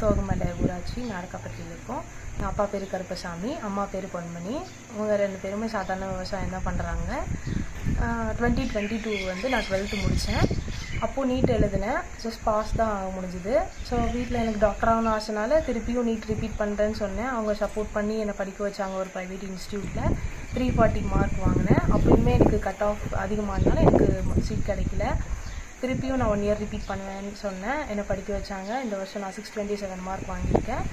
தோகமலை ஊராட்சி நாடகப்பட்டியில் இருக்கோம். எங்கள் அப்பா பேர் கருப்பசாமி, அம்மா பேர் பொன்மணி. அவங்க 2 பேருமே சாதாரண விவசாயம் தான் பண்ணுறாங்க. 2022 வந்து நான் 12th முடித்தேன். அப்போது நீட் எழுதினேன். ஜஸ்ட் பாஸ் தான் ஆக முடிஞ்சுது. ஸோ வீட்டில் எனக்கு டாக்டர் ஆகணும் ஆசைனால திருப்பியும் நீட் ரிப்பீட் பண்ணுறேன்னு சொன்னேன். அவங்க சப்போர்ட் பண்ணி என்னை படிக்க வச்சாங்க. ஒரு ப்ரைவேட் இன்ஸ்டியூட்டில் 340 மார்க் வாங்கினேன். அப்போயுமே எனக்கு கட் ஆஃப் அதிகமானால எனக்கு சீட் கிடைக்கல. திருப்பியும் நான் 1 இயர் ரிப்பீட் பண்ணுவேன்னு சொன்னேன். என்னை படிக்க வச்சாங்க. இந்த வருஷம் நான் 627 மார்க் வாங்கியிருக்கேன்.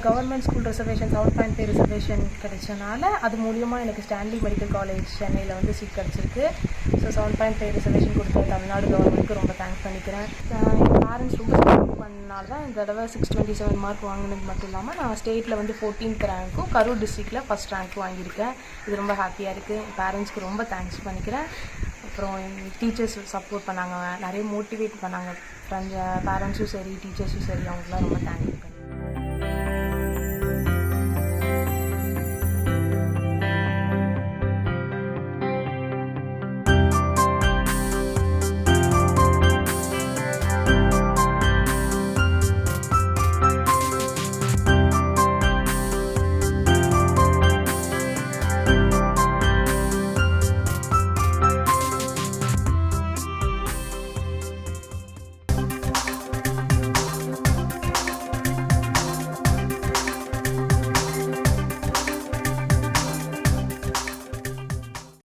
கவர்மெண்ட் ஸ்கூல் ரிசர்வேஷன் 7.5 ரிசர்வேஷன் கிடைச்சனால அது மூலியமாக எனக்கு ஸ்டான்லி மெடிக்கல் காலேஜ் சென்னையில் வந்து சீட் கிடச்சிருக்கு. ஸோ 7.5 ரிசர்வேஷன் கொடுத்த தமிழ்நாடு கவர்மெண்ட்டுக்கு ரொம்ப தேங்க்ஸ் பண்ணிக்கிறேன். என் பேரண்ட்ஸ் ரொம்ப சப்போர்ட் பண்ணனால தான் இந்த தடவை 627 மார்க் வாங்கினது மட்டும் இல்லாமல் நான் ஸ்டேட்டில் வந்து 14th ரேங்க்கும் கரூர் டிஸ்ட்ரிக்டில் ஃபஸ்ட் ரேங்க் வாங்கியிருக்கேன். இது ரொம்ப ஹாப்பியாக இருக்குது. என் பேரண்ட்ஸ்க்கு ரொம்ப தேங்க்ஸ் பண்ணிக்கிறேன். அப்புறம் என் டீச்சர்ஸ் சப்போர்ட் பண்ணாங்க, நிறைய மோட்டிவேட் பண்ணாங்க. ஃப்ரெண்ட்ஸ் பேரண்ட்ஸும் சரி, டீச்சர்ஸும் சரி, அவங்களுக்குலாம் ரொம்ப தேங்க்ஸ்.